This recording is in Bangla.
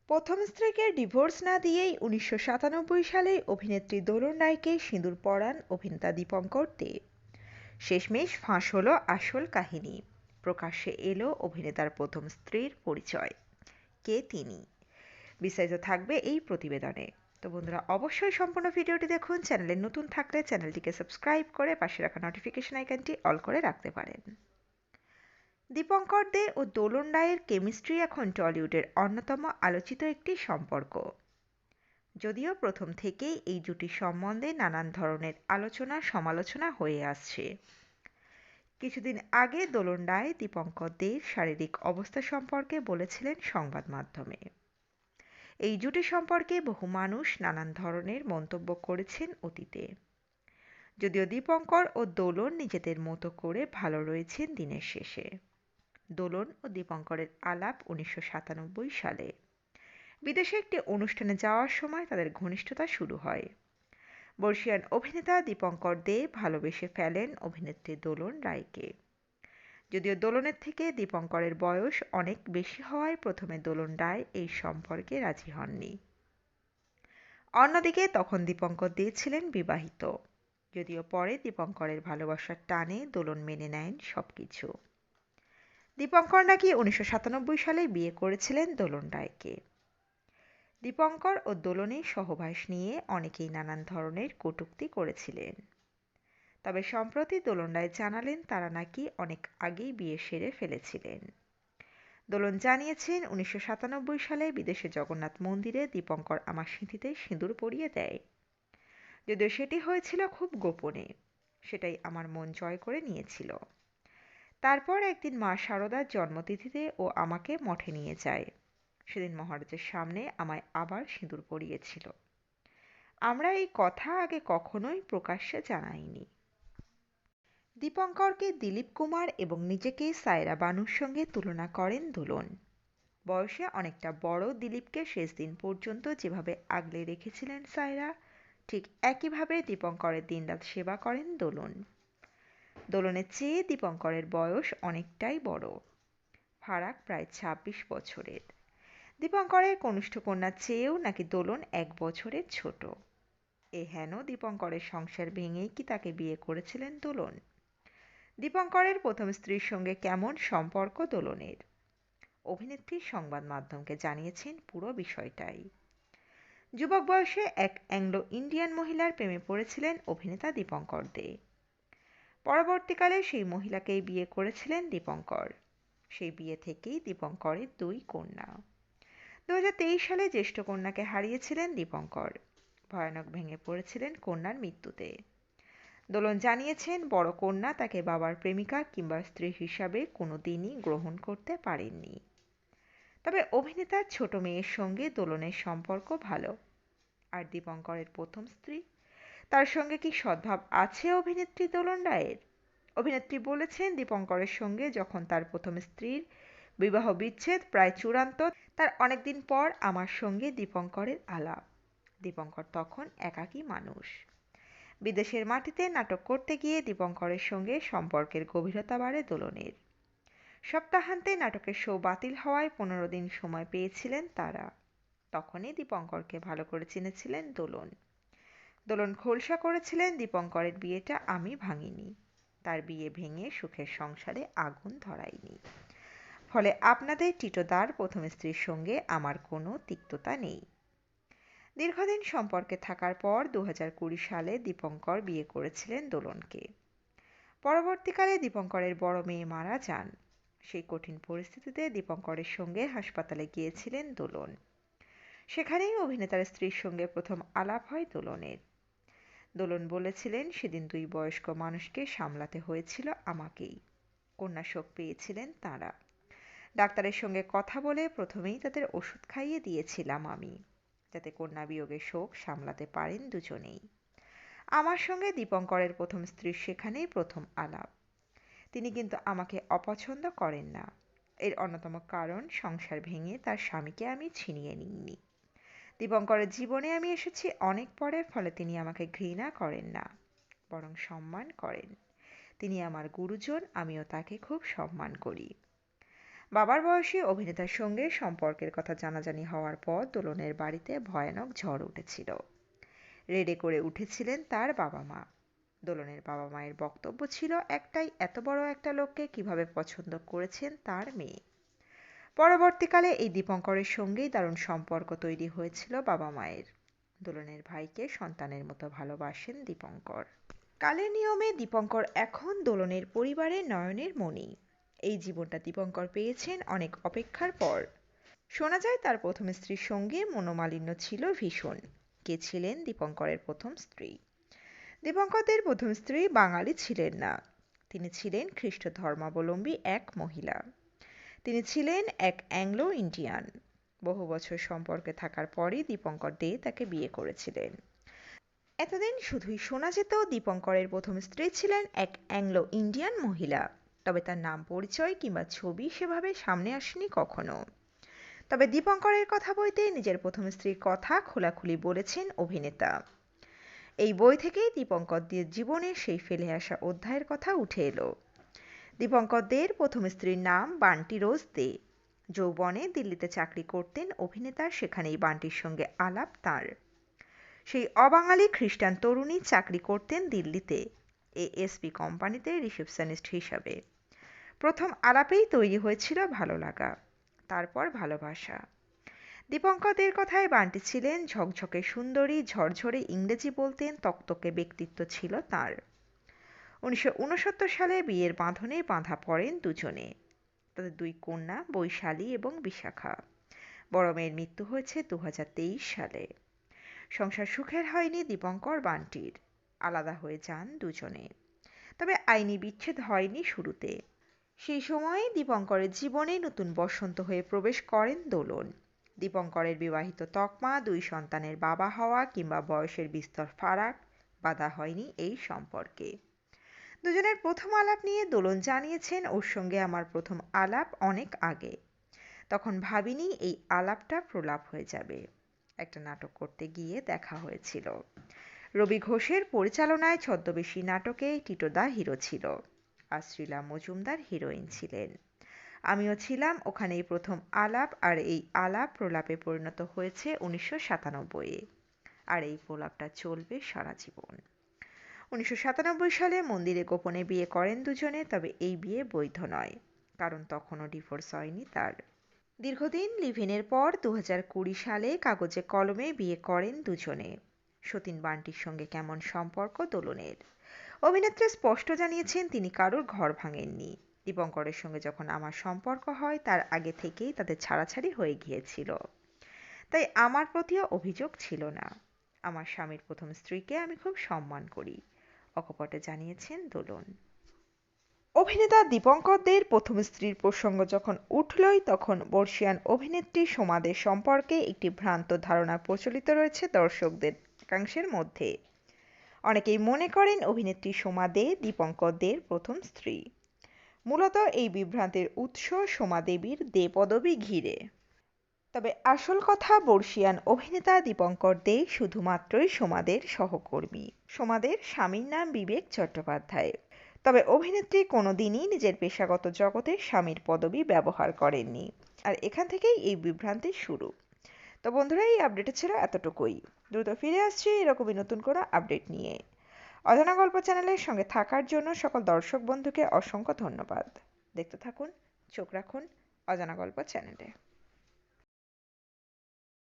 প্রথম স্ত্রীকে ডিভোর্স না দিয়েই 1997 সালে অভিনেত্রী দোলন রায়কে সিঁদুর পরান অভিনেতা দীপঙ্কর দে। শেষমেশ ফাঁস হলো আসল কাহিনী। প্রকাশ্যে এলো অভিনেতার প্রথম স্ত্রীর পরিচয়। কে তিনি? বিস্তারিত থাকবে এই প্রতিবেদনে। তো বন্ধুরা, অবশ্যই সম্পূর্ণ ভিডিওটি দেখুন। চ্যানেলে নতুন থাকলে চ্যানেলটিকে সাবস্ক্রাইব করে পাশে রাখা নোটিফিকেশন আইকনটি অল করে রাখতে পারেন। দীপঙ্কর দে ও দোলন রায়ের কেমিস্ট্রি এখন টলিউডের অন্যতম আলোচিত একটি সম্পর্ক। যদিও প্রথম থেকেই এই জুটি সম্বন্ধে নানান ধরনের আলোচনা সমালোচনা হয়ে আসছে। কিছুদিন আগে দোলন রায় দীপঙ্কর দের শারীরিক অবস্থা সম্পর্কে বলেছিলেন সংবাদ মাধ্যমে। এই জুটি সম্পর্কে বহু মানুষ নানান ধরনের মন্তব্য করেছেন অতীতে। যদিও দীপঙ্কর ও দোলন নিজেদের মতো করে ভালো রয়েছেন দিনের শেষে। দোলন ও দীপঙ্করের আলাপ 1997 সালে। বিদেশে একটি অনুষ্ঠানে যাওয়ার সময় তাদের ঘনিষ্ঠতা শুরু হয়। বর্ষীয়ান অভিনেতা দীপঙ্কর দে ভালোবেসে ফেলেন অভিনেত্রী দোলন রায়কে। যদিও দোলনের থেকে দীপঙ্করের বয়স অনেক বেশি হওয়ায় প্রথমে দোলন রায় এই সম্পর্কে রাজি হননি। অন্যদিকে তখন দীপঙ্কর দে ছিলেন বিবাহিত। যদিও পরে দীপঙ্করের ভালোবাসার টানে দোলন মেনে নেন সবকিছু। দীপঙ্কর নাকি 1997 সালে বিয়ে করেছিলেন দোলন রায়কে। দীপঙ্কর ও দোলনের সহবাস নিয়ে অনেকেই নানান ধরনের কটূক্তি করেছিলেন। তবে সম্প্রতি দোলন রায় জানালেন তারা নাকি অনেক আগেই বিয়ে সেরে ফেলেছিলেন। দোলন জানিয়েছেন, 1997 সালে বিদেশে জগন্নাথ মন্দিরে দীপঙ্কর আমার সিঁথিতে সিঁদুর পরিয়ে দেয়। যদিও সেটি হয়েছিল খুব গোপনে, সেটাই আমার মন জয় করে নিয়েছিল। তারপর একদিন মা শারদার জন্মতিথিতে ও আমাকে মঠে নিয়ে যায়। সেদিন মহারাজের সামনে আমায় আবার সিঁদুর পরিয়েছিল। আমরা এই কথা আগে কখনোই প্রকাশ্যে জানাইনি। দীপঙ্করকে দিলীপ কুমার এবং নিজেকে সায়রা বানুর সঙ্গে তুলনা করেন দোলন। বয়সে অনেকটা বড় দিলীপকে শেষ দিন পর্যন্ত যেভাবে আগলে রেখেছিলেন সায়রা, ঠিক একইভাবে দীপঙ্করের দিনরাত সেবা করেন দোলন। দোলনের চেয়ে দীপঙ্করের বয়স অনেকটাই বড়, ফারাক প্রায় 26 বছরের। দীপঙ্করের কনিষ্ঠ কন্যার চেয়েও নাকি দোলন 1 বছরের ছোট। হেন দীপঙ্করের সংসার ভেঙেই কি তাকে বিয়ে করেছিলেন দোলন? দীপঙ্করের প্রথম স্ত্রীর সঙ্গে কেমন সম্পর্ক দোলনের? অভিনেত্রী সংবাদ মাধ্যমকে জানিয়েছেন পুরো বিষয়টাই। যুবক বয়সে এক অ্যাংলো ইন্ডিয়ান মহিলার প্রেমে পড়েছিলেন অভিনেতা দীপঙ্কর দে। পরবর্তীকালে সেই মহিলাকেই বিয়ে করেছিলেন দীপঙ্কর। সেই বিয়ে থেকেই দীপঙ্করের 2 কন্যা। 2023 সালে জ্যেষ্ঠ কন্যাকে হারিয়েছিলেন দীপঙ্কর। ভয়ানক ভেঙে পড়েছিলেন কন্যার মৃত্যুতে। দোলন জানিয়েছেন, বড় কন্যা তাকে বাবার প্রেমিকা কিংবা স্ত্রী হিসাবে কোনোদিনই গ্রহণ করতে পারেননি। তবে অভিনেতার ছোট মেয়ের সঙ্গে দোলনের সম্পর্ক ভালো। আর দীপঙ্করের প্রথম স্ত্রী, তার সঙ্গে কি সদ্ভাব আছে অভিনেত্রী দোলন রায়ের? অভিনেত্রী বলেছেন, দীপঙ্করের সঙ্গে যখন তার প্রথম স্ত্রীর বিবাহ বিচ্ছেদ প্রায় চূড়ান্ত, তার অনেকদিন পর আমার সঙ্গে দীপঙ্করের আলাপ। দীপঙ্কর তখন একাকী মানুষ। বিদেশের মাটিতে নাটক করতে গিয়ে দীপঙ্করের সঙ্গে সম্পর্কের গভীরতা বাড়ে দোলনের। সপ্তাহান্তে নাটকের শো বাতিল হওয়ায় 15 দিন সময় পেয়েছিলেন তারা। তখনই দীপঙ্করকে ভালো করে চিনেছিলেন দোলন। দোলন খোলসা করেছিলেন, দীপঙ্করের বিয়েটা আমি ভাঙিনি, তার বিয়ে ভেঙে সুখের সংসারে আগুন ধরাইনি। ফলে আপনাদের টিটোদার প্রথম স্ত্রীর সঙ্গে আমার কোনো তিক্ততা নেই। দীর্ঘদিন সম্পর্কে থাকার পর 2020 সালে দীপঙ্কর বিয়ে করেছিলেন দোলনকে। পরবর্তীকালে দীপঙ্করের বড় মেয়ে মারা যান। সেই কঠিন পরিস্থিতিতে দীপঙ্করের সঙ্গে হাসপাতালে গিয়েছিলেন দোলন। সেখানেই অভিনেতার স্ত্রীর সঙ্গে প্রথম আলাপ হয় দোলনের। দোলন বলেছিলেন, সেদিন 2 বয়স্ক মানুষকে সামলাতে হয়েছিল আমাকেই। কন্যা শোক পেয়েছিলেন তাঁরা। ডাক্তারের সঙ্গে কথা বলে প্রথমেই তাদের ওষুধ খাইয়ে দিয়েছিলাম আমি, যাতে কন্যা বিয়োগের শোক সামলাতে পারেন দুজনেই। আমার সঙ্গে দীপঙ্করের প্রথম স্ত্রীর সেখানেই প্রথম আলাপ। তিনি কিন্তু আমাকে অপছন্দ করেন না। এর অন্যতম কারণ, সংসার ভেঙে তার স্বামীকে আমি ছিনিয়ে নিইনি। দীপঙ্করের জীবনে আমি এসেছি অনেক পরে, ফলে তিনি আমাকে ঘৃণা করেন না, বরং সম্মান করেন। তিনি আমার গুরুজন, আমিও তাকে খুব সম্মান করি। বাবার বয়সী অভিনেতার সঙ্গে সম্পর্কের কথা জানাজানি হওয়ার পর দোলনের বাড়িতে ভয়ানক ঝড় উঠেছিল। রেডে করে উঠেছিলেন তার বাবা মা। দোলনের বাবা মায়ের বক্তব্য ছিল একটাই, এত বড় একটা লোককে কিভাবে পছন্দ করেছেন তার মেয়ে। পরবর্তীকালে এই দীপঙ্করের সঙ্গেই দারুণ সম্পর্ক তৈরি হয়েছিল বাবা মায়ের। দোলনের ভাইকে সন্তানের মতো ভালোবাসেন দীপঙ্কর। কালের নিয়মে দীপঙ্কর এখন দোলনের পরিবারের নয়নের মণি। এই জীবনটা দীপঙ্কর পেয়েছেন অনেক অপেক্ষার পর। শোনা যায় তার প্রথম স্ত্রীর সঙ্গে মনোমালিন্য ছিল ভীষণ। কে ছিলেন দীপঙ্করের প্রথম স্ত্রী? দীপঙ্করের প্রথম স্ত্রী বাঙালি ছিলেন না। তিনি ছিলেন খ্রিস্ট ধর্মাবলম্বী এক মহিলা। তিনি ছিলেন এক অ্যাংলো ইন্ডিয়ান। বহু বছর সম্পর্কে থাকার পরই দীপঙ্কর দে তাকে বিয়ে করেছিলেন। এতদিন শুধুই শোনা যেত দীপঙ্করের প্রথম স্ত্রী ছিলেন এক অ্যাংলো ইন্ডিয়ান মহিলা, তবে তার নাম পরিচয় কিংবা ছবি সেভাবে সামনে আসেনি কখনো। তবে দীপঙ্করের কথা বইতে নিজের প্রথম স্ত্রীর কথা খোলাখুলি বলেছেন অভিনেতা। এই বই থেকেই দীপঙ্কর দের জীবনের সেই ফেলে আসা অধ্যায়ের কথা উঠে এলো। দীপঙ্কর দের প্রথম স্ত্রীর নাম বান্টি রোজ দে। যৌবনে দিল্লিতে চাকরি করতেন অভিনেতা, সেখানেই বান্টির সঙ্গে আলাপ তাঁর। সেই অবাঙালি খ্রিস্টান তরুণী চাকরি করতেন দিল্লিতে এএসপি কোম্পানিতে রিসেপশনিস্ট হিসাবে। প্রথম আলাপেই তৈরি হয়েছিল ভালো লাগা, তারপর ভালোবাসা। দীপঙ্কর দের কথায় বান্টি ছিলেন ঝকঝকে সুন্দরী, ঝরঝরে ইংরেজি বলতেন, তকতকে ব্যক্তিত্ব ছিল তাঁর। 1969 সালে বিয়ের বাঁধনে বাঁধা পড়েন দুজনে। তাদের দুই কন্যা বৈশালী এবং বিশাখা। বড় মেয়ের মৃত্যু হয়েছে 2023 সালে। সংসার সুখের হয়নি দীপঙ্কর বান্টির। আলাদা হয়ে যান দুজনে। তবে আইনি বিচ্ছেদ হয়নি শুরুতে। সেই সময়ে দীপঙ্করের জীবনে নতুন বসন্ত হয়ে প্রবেশ করেন দোলন। দীপঙ্করের বিবাহিত তকমা, দুই সন্তানের বাবা হওয়া কিংবা বয়সের বিস্তর ফারাক বাধা হয়নি এই সম্পর্কে। দুজনের প্রথম আলাপ নিয়ে দোলন জানিয়েছেন, ওর সঙ্গে আমার প্রথম আলাপ অনেক আগে। তখন ভাবিনি এই আলাপটা প্রলাপ হয়ে যাবে। একটা নাটক করতে গিয়ে দেখা হয়েছিল। রবি ঘোষের পরিচালনায় ছদ্মবেশী নাটকে টিটোদা হিরো ছিল আর শ্রীলা মজুমদার হিরোইন ছিলেন। আমিও ছিলাম ওখানেই প্রথম আলাপ, আর এই আলাপ প্রলাপে পরিণত হয়েছে 1997-এ। আর এই প্রলাপটা চলবে সারা জীবন। 1997 সালে মন্দিরে গোপনে বিয়ে করেন দুজনে, তবে এই বিয়ে বৈধ নয়, কারণ তখনও ডিভোর্স হয়নি তার। দীর্ঘদিন লিভ-ইনের পর 2020 সালে কাগজে কলমে বিয়ে করেন দুজনে। সতীন বান্টির সঙ্গে কেমন সম্পর্ক দোলনের? অভিনেত্রী স্পষ্ট জানিয়েছেন তিনি কারোর ঘর ভাঙেননি। দীপঙ্করের সঙ্গে যখন আমার সম্পর্ক হয় তার আগে থেকেই তাদের ছাড়াছাড়ি হয়ে গিয়েছিল, তাই আমার প্রতিও অভিযোগ ছিল না। আমার স্বামীর প্রথম স্ত্রীকে আমি খুব সম্মান করি, অকপটে জানিয়েছেন দোলন। অভিনেতা দীপঙ্কর দের প্রথম স্ত্রীর প্রসঙ্গ যখন উঠলই, তখন বর্ষিয়ান অভিনেত্রী সোমা দে সম্পর্কে একটি ভ্রান্ত ধারণা প্রচলিত রয়েছে দর্শকদের একাংশের মধ্যে। অনেকেই মনে করেন অভিনেত্রী সোমা দে দীপঙ্কর দের প্রথম স্ত্রী। মূলত এই বিভ্রান্তির উৎস সোমা দেবীর দে পদবী ঘিরে। তবে আসল কথা, বর্ষিয়ান অভিনেতা দীপঙ্কর দে শুধুমাত্রই সোমা দের সহকর্মী। সোমা দের স্বামীর নাম বিবেক চট্টোপাধ্যায়। তবে অভিনেত্রী কোনোদিনই নিজের পেশাগত জগতে স্বামীর পদবী ব্যবহার করেননি, আর এখান থেকেই এই বিভ্রান্তির শুরু। তো বন্ধুরা, এই আপডেটে ছিল এতটুকুই। দ্রুত ফিরে আসছি এরকমই নতুন কোনো আপডেট নিয়ে। অজানা গল্প চ্যানেলের সঙ্গে থাকার জন্য সকল দর্শক বন্ধুকে অসংখ্য ধন্যবাদ। দেখতে থাকুন, চোখ রাখুন অজানা গল্প চ্যানেলে।